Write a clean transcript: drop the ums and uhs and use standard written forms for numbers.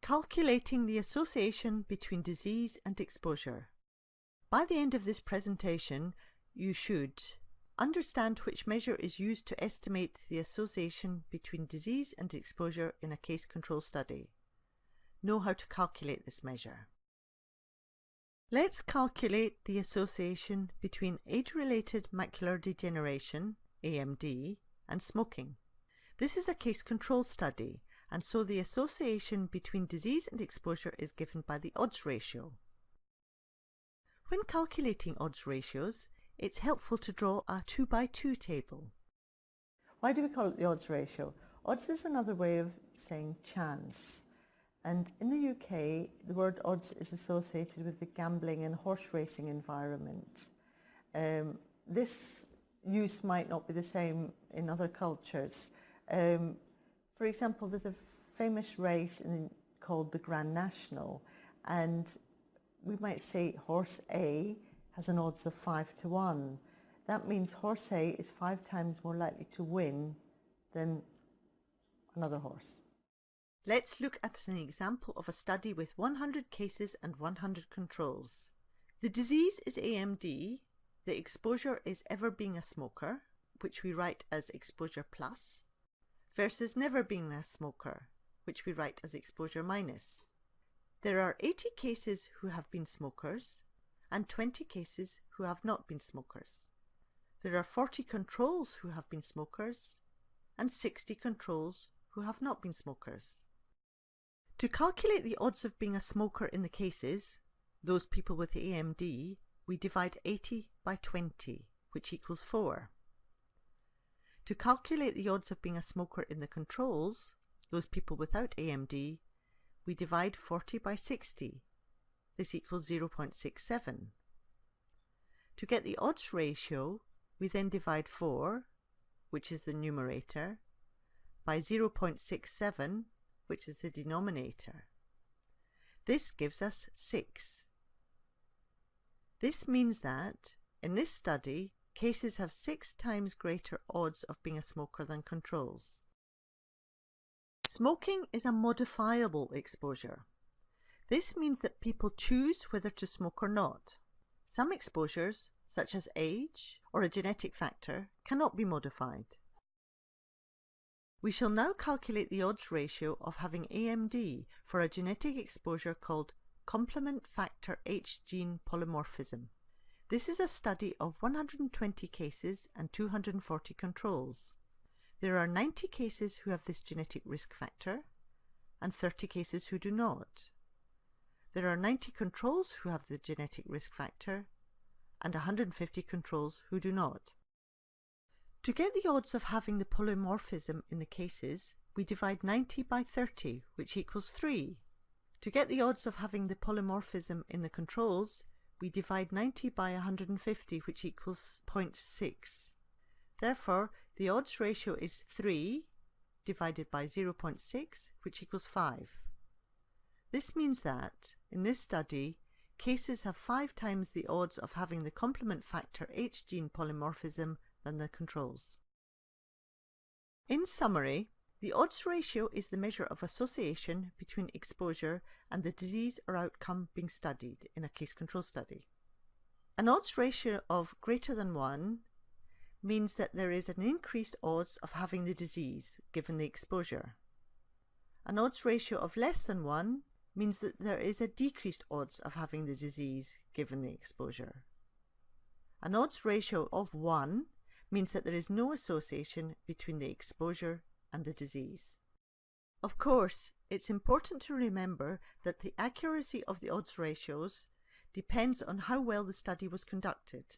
Calculating the association between disease and exposure. By the end of this presentation, you should understand which measure is used to estimate the association between disease and exposure in a case control study. Know how to calculate this measure. Let's calculate the association between age-related macular degeneration, AMD, and smoking. This is a case control study, and so the association between disease and exposure is given by the odds ratio. When calculating odds ratios, it's helpful to draw a 2x2 table. Why do we call it the odds ratio? Odds is another way of saying chance. And in the UK, the word odds is associated with the gambling and horse racing environment. This use might not be the same in other cultures. For example, there's a famous race called the Grand National, and we might say horse A has an odds of 5-1. That means horse A is 5 times more likely to win than another horse. Let's look at an example of a study with 100 cases and 100 controls. The disease is AMD, the exposure is ever being a smoker, which we write as exposure plus, versus never being a smoker, which we write as exposure minus. There are 80 cases who have been smokers and 20 cases who have not been smokers. There are 40 controls who have been smokers and 60 controls who have not been smokers. To calculate the odds of being a smoker in the cases, those people with AMD, we divide 80 by 20, which equals 4. To calculate the odds of being a smoker in the controls, those people without AMD, we divide 40 by 60. This equals 0.67. To get the odds ratio, we then divide 4, which is the numerator, by 0.67, which is the denominator. This gives us 6. This means that, in this study, cases have 6 times greater odds of being a smoker than controls. Smoking is a modifiable exposure. This means that people choose whether to smoke or not. Some exposures, such as age or a genetic factor, cannot be modified. We shall now calculate the odds ratio of having AMD for a genetic exposure called complement factor H gene polymorphism. This is a study of 120 cases and 240 controls. There are 90 cases who have this genetic risk factor and 30 cases who do not. There are 90 controls who have the genetic risk factor and 150 controls who do not. To get the odds of having the polymorphism in the cases, we divide 90 by 30, which equals 3. To get the odds of having the polymorphism in the controls, we divide 90 by 150, which equals 0.6. Therefore, the odds ratio is 3 divided by 0.6, which equals 5. This means that, in this study, cases have 5 times the odds of having the complement factor H gene polymorphism than the controls. In summary, the odds ratio is the measure of association between exposure and the disease or outcome being studied in a case control study. An odds ratio of greater than 1 means that there is an increased odds of having the disease given the exposure. An odds ratio of less than 1 means that there is a decreased odds of having the disease given the exposure. An odds ratio of 1 means that there is no association between the exposure and the disease. Of course, it's important to remember that the accuracy of the odds ratios depends on how well the study was conducted.